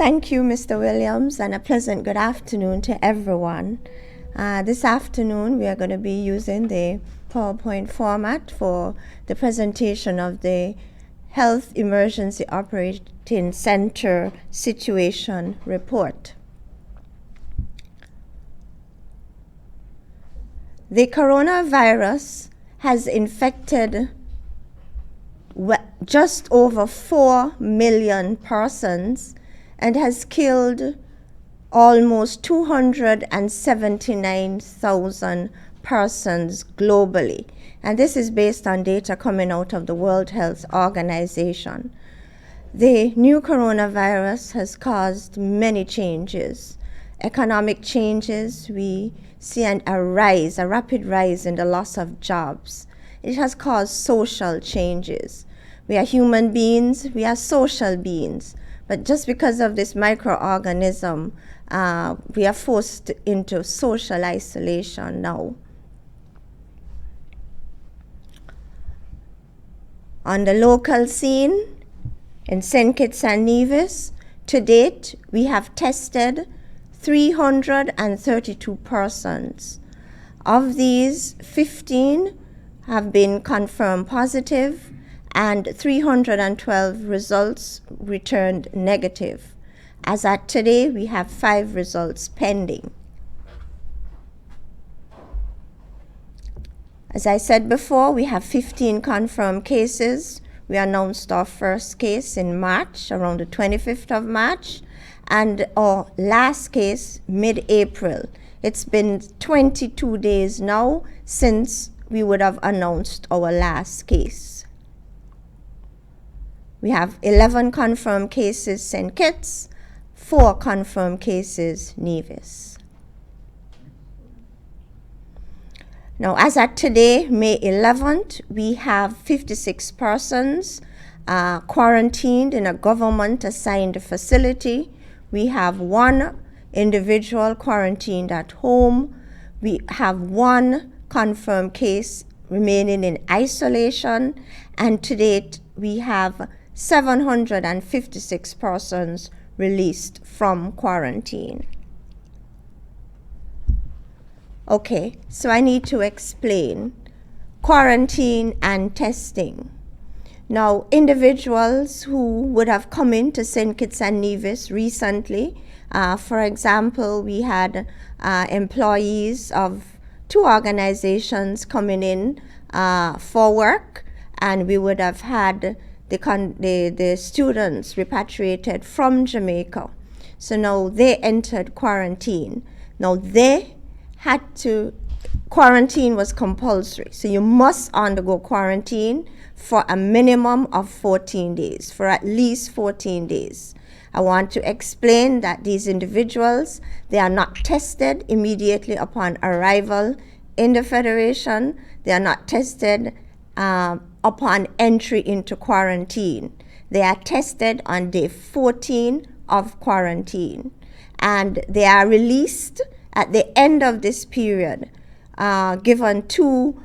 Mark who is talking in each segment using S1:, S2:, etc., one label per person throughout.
S1: Thank you, Mr. Williams, and a pleasant good afternoon to everyone. This afternoon, we are going to be using the PowerPoint format for the presentation of the Health Emergency Operating Center Situation Report. The coronavirus has infected just over 4 million persons and has killed almost 279,000 persons globally. And this is based on data coming out of the World Health Organization. The new coronavirus has caused many changes. Economic changes, we see a rapid rise in the loss of jobs. It has caused social changes. We are human beings, we are social beings. But just because of this microorganism, we are forced into social isolation now. On the local scene, in St. Kitts and Nevis, to date, we have tested 332 persons. Of these, 15 have been confirmed positive, and 312 results returned negative. As at today, we have 5 results pending. As I said before, we have 15 confirmed cases. We announced our first case in March, around the 25th of March, and our last case mid-April. It's been 22 days now since we would have announced our last case. We have 11 confirmed cases St. Kitts, 4 confirmed cases Nevis. Now, as at today, May 11th, we have 56 persons quarantined in a government-assigned facility. We have 1 individual quarantined at home. We have 1 confirmed case remaining in isolation, and to date, we have 756 persons released from quarantine. Okay, so I need to explain quarantine and testing. Now, individuals who would have come into St. Kitts and Nevis recently, for example, we had employees of 2 organizations coming in for work, and we would have had the students repatriated from Jamaica. So now they entered quarantine. Now they had to, quarantine was compulsory. So you must undergo quarantine for a minimum of 14 days, for at least 14 days. I want to explain that these individuals, they are not tested immediately upon arrival in the Federation. They are not tested upon entry into quarantine. They are tested on day 14 of quarantine, and they are released at the end of this period, given two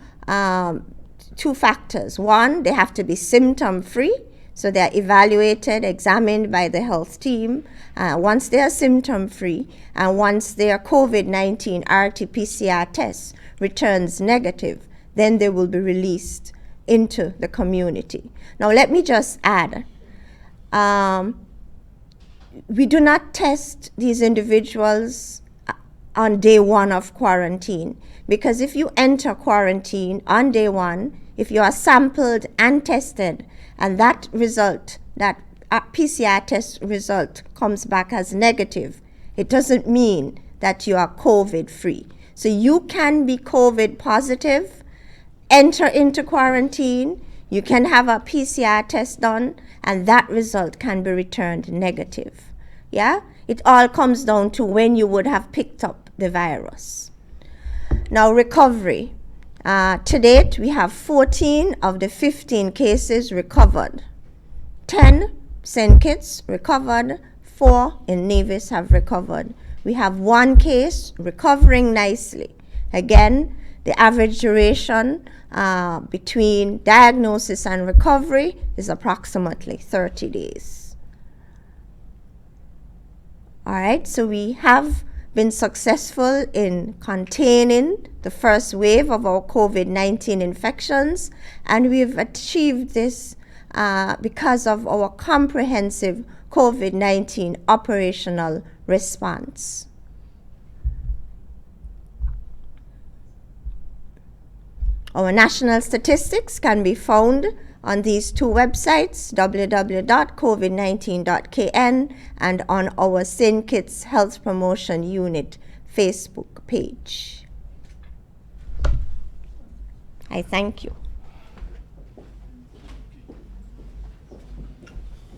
S1: factors. One, they have to be symptom-free, so they are evaluated, examined by the health team. Once they are symptom-free, and once their COVID-19 RT-PCR test returns negative, then they will be released into the community. Now, let me just add, we do not test these individuals on day 1 of quarantine, because if you enter quarantine on day 1, if you are sampled and tested, and that result, that PCR test result comes back as negative, it doesn't mean that you are COVID-free. So you can be COVID positive, enter into quarantine, you can have a PCR test done, and that result can be returned negative. Yeah? It all comes down to when you would have picked up the virus. Now, recovery. To date, we have 14 of the 15 cases recovered. 10 St. Kitts recovered, 4 in Nevis have recovered. We have 1 case recovering nicely. Again, the average duration between diagnosis and recovery is approximately 30 days. All right, so we have been successful in containing the first wave of our COVID-19 infections, and we've achieved this because of our comprehensive COVID-19 operational response. Our national statistics can be found on these two websites, www.covid19.kn and on our St. Kitts Health Promotion Unit Facebook page. I thank you.